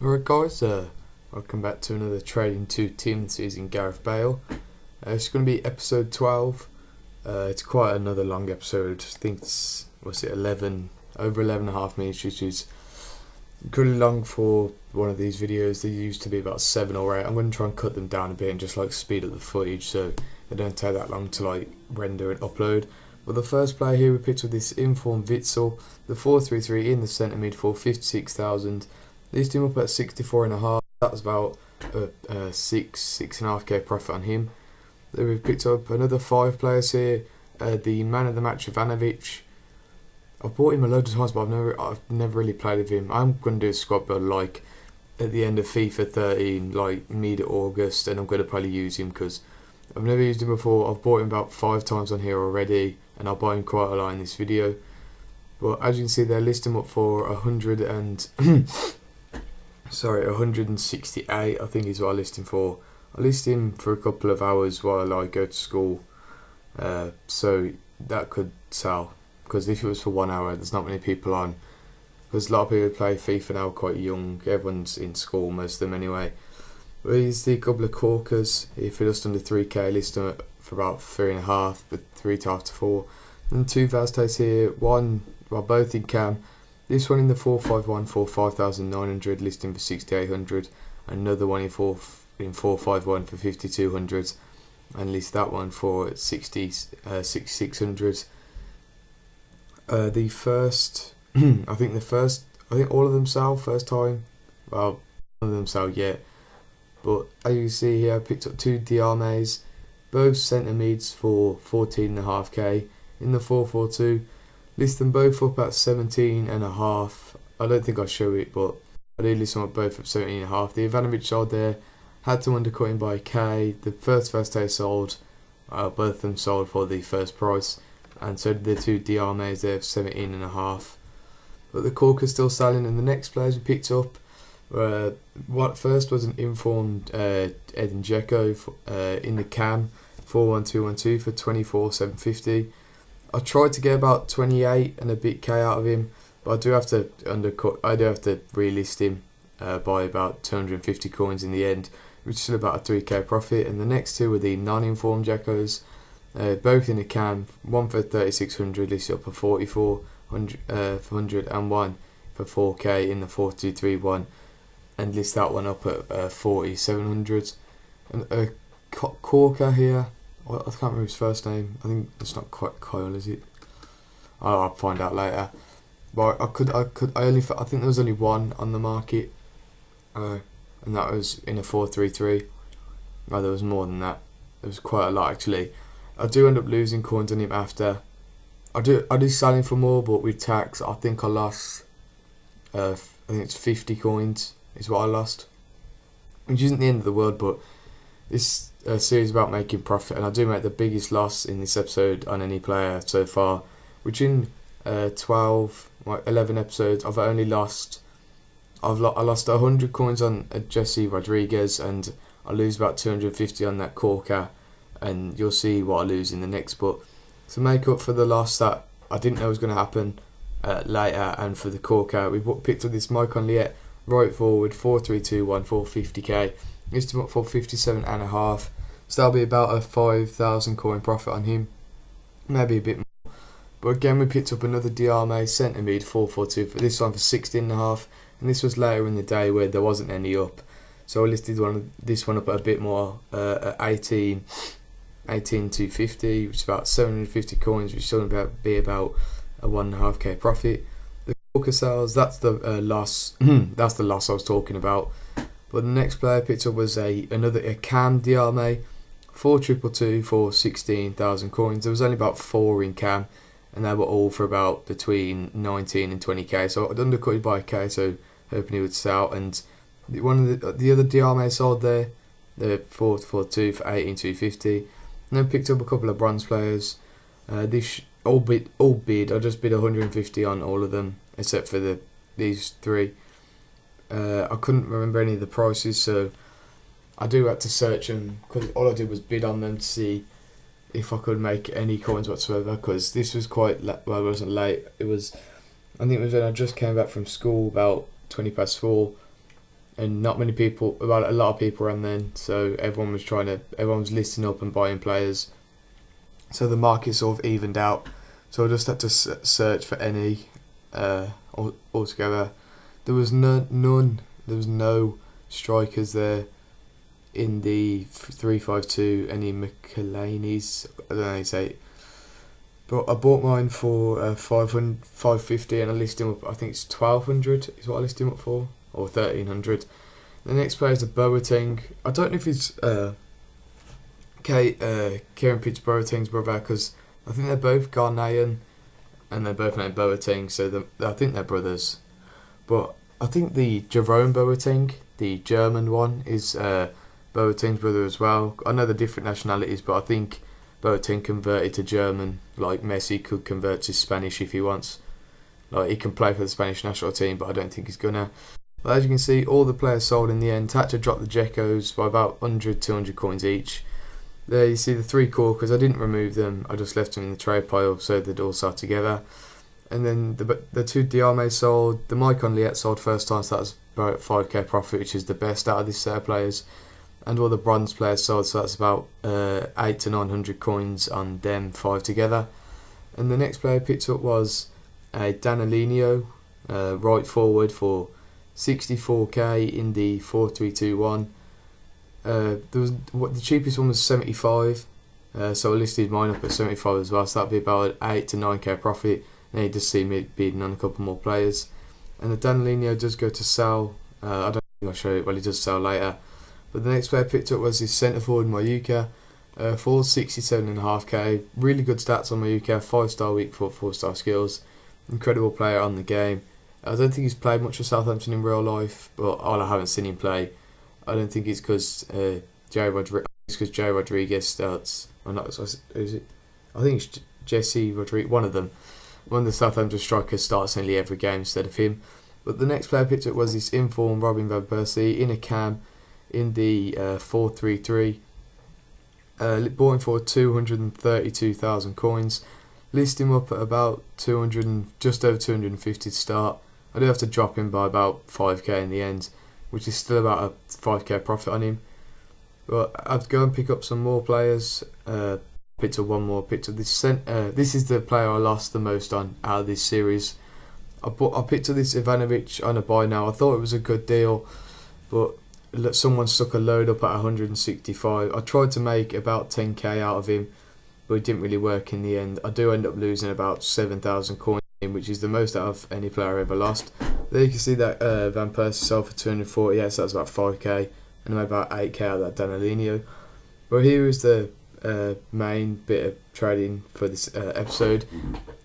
Alright guys, welcome back to another Trading 2 Team Season Gareth Bale. It's going to be episode 12. It's quite another long episode. I think it's, over 11 and a half minutes, which is pretty long for one of these videos. They used to be about 7 or 8. I'm going to try and cut them down a bit and just like speed up the footage so they don't take that long to like render and upload. But the first player here we picked with this informed Witsel, the 4-3-3 in the centre mid for 56,000. Listed him up at 64.5. That was about a 6.5k profit on him. Then we've picked up another 5 players here. The man of the match, Ivanovic. I've bought him a load of times, but I've never really played with him. I'm going to do a squad build like at the end of FIFA 13, like mid-August, and I'm going to probably use him because I've never used him before. I've bought him about 5 times on here already, and I'll buy him quite a lot in this video. But as you can see, they list him up for 168, I think is what I list him for. I list him for a couple of hours while I go to school, so that could sell, because if it was for 1 hour, there's not many people on, because a lot of people play FIFA now quite young. Everyone's in school, most of them anyway. But here's the couple of corkers. If you're just under 3k, list them for about 3.5, but 3.5 to 4. And 2 Vastes here, both in cam. This one in the 451 for 5,900, listing for 6,800. Another one in 451 for 5,200, and list that one for 6,600. The first, I think all of them sell first time. Well, none of them sell yet. But as you see here, I picked up 2 Diarmes, both centre mids for 14.5k in the 442. List them both up at 17.5. I don't think I'll show it, but I do list them up both at 17.5. The Ivanovic sold there, had to undercut him by a K. The first day sold, both of them sold for the first price, and so did the 2 Diarmes there for 17.5. But the corker's still selling, and the next players we picked up, what first was an informed Edin Dzeko in the cam 41212 for 24,750. I tried to get about 28 and a bit K out of him, but I do have to relist him by about 250 coins in the end, which is still about a 3k profit. And the next 2 were the non-informed Dzekos, both in the cam, one for 3,600, listed up for 4,400, and one for 4k in the 4-2-3-1, and list that one up at 4,700. And a corker here, I can't remember his first name. I think it's not quite Kyle, is it? I'll find out later. But I think there was only one on the market, and that was in a 4-3-3. No, there was more than that. There was quite a lot actually. I do end up losing coins on him after. I do sell him for more, but with tax, I think I lost. I think it's 50 coins is what I lost, which isn't the end of the world, but this series about making profit, and I do make the biggest loss in this episode on any player so far, which in 11 episodes I lost 100 coins on Jesse Rodriguez, and I lose about 250 on that corker, and you'll see what I lose in the next. But to make up for the loss that I didn't know was going to happen later, and for the corker, we picked up this Maicon Liet right forward 4-3-2-1 for 50k. Used him up for 57.5, so that'll be about a 5,000 coin profit on him, maybe a bit more. But again, we picked up another Diarme centre mid 442 for this one for 16.5, and this was later in the day where there wasn't any up, so I listed this one up at a bit more, at 18,250, which is about 750 coins, which is going to be about a 1.5k profit. The corker sales, that's the loss. That's the loss I was talking about. But the next player I picked up was another cam Diarme, 4-2-2 for 16,000 coins. There was only about 4 in cam, and they were all for about between 19 and 20k. So I'd undercut it by a K, so hoping he would sell. And one of the other Diarme sold there, the 4-4-2 for 18,250. And then picked up a couple of bronze players. This all bid. I just bid 150 on all of them except for these 3. I couldn't remember any of the prices, so I do have to search them, because all I did was bid on them to see if I could make any coins whatsoever, because this was quite well, it wasn't late. I think it was when I just came back from school, about 4:20, and not many people, about a lot of people around then. So everyone was listing up and buying players. So the market sort of evened out. So I just had to search for any altogether. There was none. There was no strikers there in the 3-5-2. Any McElhaney's, I don't know how you say it. But I bought mine for $550, and I listed him up. I think it's $1,200 is what I listed him up for, or $1,300. The next player is a Boateng. I don't know if he's Kieran Pitts-Boateng's brother, because I think they're both Ghanaian, and they're both named Boateng, so I think they're brothers. But I think the Jerome Boateng, the German one, is Boateng's brother as well. I know they're different nationalities, but I think Boateng converted to German, like Messi could convert to Spanish if he wants. Like, he can play for the Spanish national team, but I don't think he's gonna. But as you can see, all the players sold in the end. Had to drop the Jekos by about 100, 200 coins each. There you see the 3 corkers. I didn't remove them. I just left them in the trade pile so they'd all sat together. And then the 2 Diame sold. The Maicon Liet sold first time, so that was about 5k profit, which is the best out of this set of players. And all the bronze players sold, so that's about 8 to 900 coins on them 5 together. And the next player I picked up was a Danilino, right forward, for 64k in the 4-3-2-1. The cheapest one was 75, so I listed mine up at 75 as well, so that'd be about 8 to 9k profit. And you just see me bidding on a couple more players. And the Danilino does go to sell. I don't think I'll show it, well, he does sell later. But the next player I picked up was his centre forward, Mayuka, for 67.5k. Really good stats on Mayuka, 5-star weak foot, 4-star skills. Incredible player on the game. I don't think he's played much for Southampton in real life, but I haven't seen him play. I don't think it's because Jerry Rodriguez starts. Or not, is it? I think it's Jesse Rodriguez, one of them. One of the Southampton strikers starts nearly every game instead of him. But the next player I picked up was this informed Robin Van Persie in a cam in the 4-3-3. Bought him for 232,000 coins. List him up at about 200, just over 250 to start. I do have to drop him by about 5k in the end, which is still about a 5k profit on him. But I'd go and pick up some more players. Picked up one more. Picked up this. This is the player I lost the most on out of this series. I picked up this Ivanovic on a buy now. I thought it was a good deal, but someone stuck a load up at 165. I tried to make about 10k out of him, but it didn't really work in the end. I do end up losing about 7,000 coins, which is the most out of any player I ever lost. There you can see that Van Persie sold for 240. Yeah, so that's about 5k, and I made about 8k out of that Danilino. But here is the main bit of trading for this episode.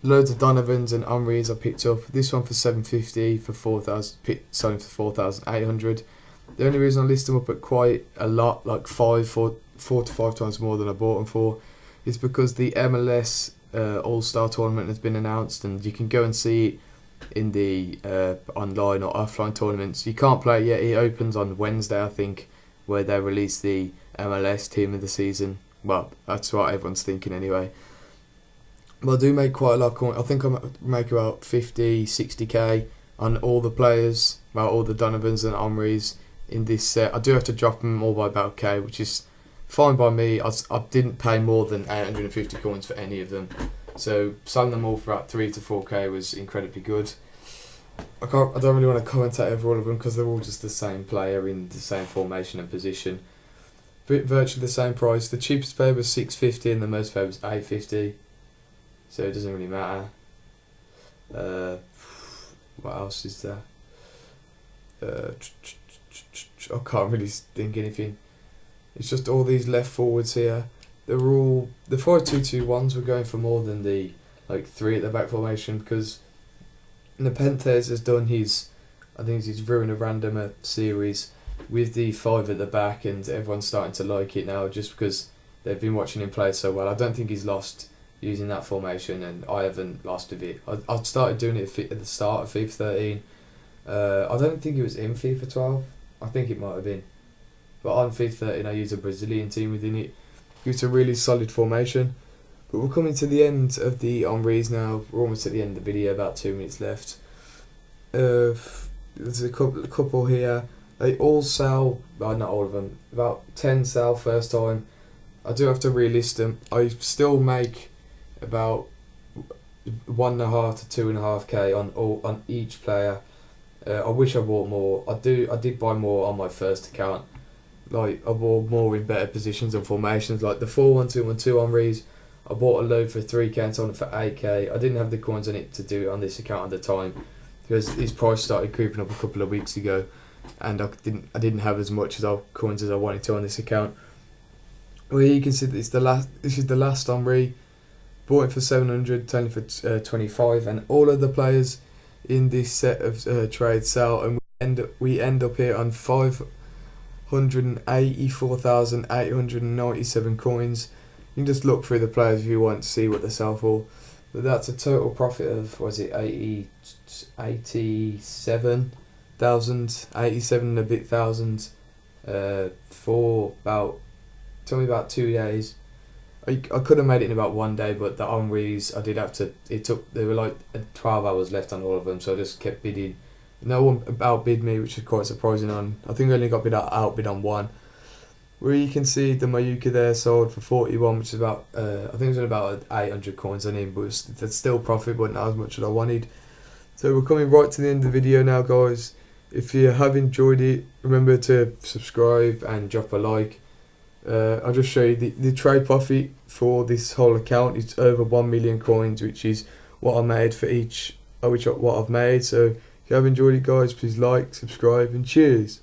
Loads of Donovans and Henrys I picked up. This one for 750 for 4,000, selling for 4,800. The only reason I list them up at quite a lot, like 4 to 5 times more than I bought them for, is because the MLS All-Star Tournament has been announced, and you can go and see it in the online or offline tournaments. You can't play it yet. It opens on Wednesday, I think, where they release the MLS Team of the Season. Well, that's what everyone's thinking anyway. But I do make quite a lot of coins. I think I make about 50, 60k on all the players, well, all the Donovans and Henrys in this set. I do have to drop them all by about k, which is fine by me. I didn't pay more than 850 coins for any of them, so selling them all for about 3 to 4k was incredibly good. I don't really want to commentate over all of them because they're all just the same player in the same formation and position. Virtually the same price. The cheapest player was 650 and the most player was 850, so it doesn't really matter. What else is there? I can't really think anything. It's just all these left forwards here. They're all the 5-2-2-1s were going for more than the 3 at the back formation, because Nepenthes has done his, I think he's ruined a random series with the 5 at the back, and everyone's starting to like it now just because they've been watching him play so well. I don't think he's lost using that formation, and I haven't lost of it. I started doing it at the start of FIFA 13. I don't think it was in FIFA 12. I think it might have been. But on FIFA 13 I used a Brazilian team within it. It's a really solid formation. But we're coming to the end of the Henrys now. We're almost at the end of the video, about 2 minutes left. There's a couple here. They all sell, well, not all of them, about 10 sell first time. I do have to relist them. I still make about 1.5 to 2.5k on each player. I wish I bought more. I did buy more on my first account. Like, I bought more in better positions and formations. Like the 4-1-2-1-2 Henry's, I bought a load for 3k and sold it for 8k. I didn't have the coins on it to do it on this account at the time because his price started creeping up a couple of weeks ago, and I didn't have as much coins as I wanted to on this account. Well, here you can see that this is the last Henry. Bought it for 700, selling for 25, and all of the players in this set of trades sell, and we end up here on 584,897 coins. You can just look through the players if you want to see what they sell for. But that's a total profit of, was it 87,000, 87 and a bit thousand for about, took me about 2 days. I could have made it in about 1 day, but the Henry's, I did have to, there were like 12 hours left on all of them, so I just kept bidding. No one outbid me, which is quite surprising. I think I only got outbid on one. Where you can see the Mayuka there sold for 41, which is about, I think it was about 800 coins on him, but that's still profit, but not as much as I wanted. So we're coming right to the end of the video now, guys. If you have enjoyed it, remember to subscribe and drop a like. I'll just show you the trade profit for this whole account is over 1 million coins, which is what I made for each, what I've made. So if you have enjoyed it, guys, please like, subscribe, and cheers.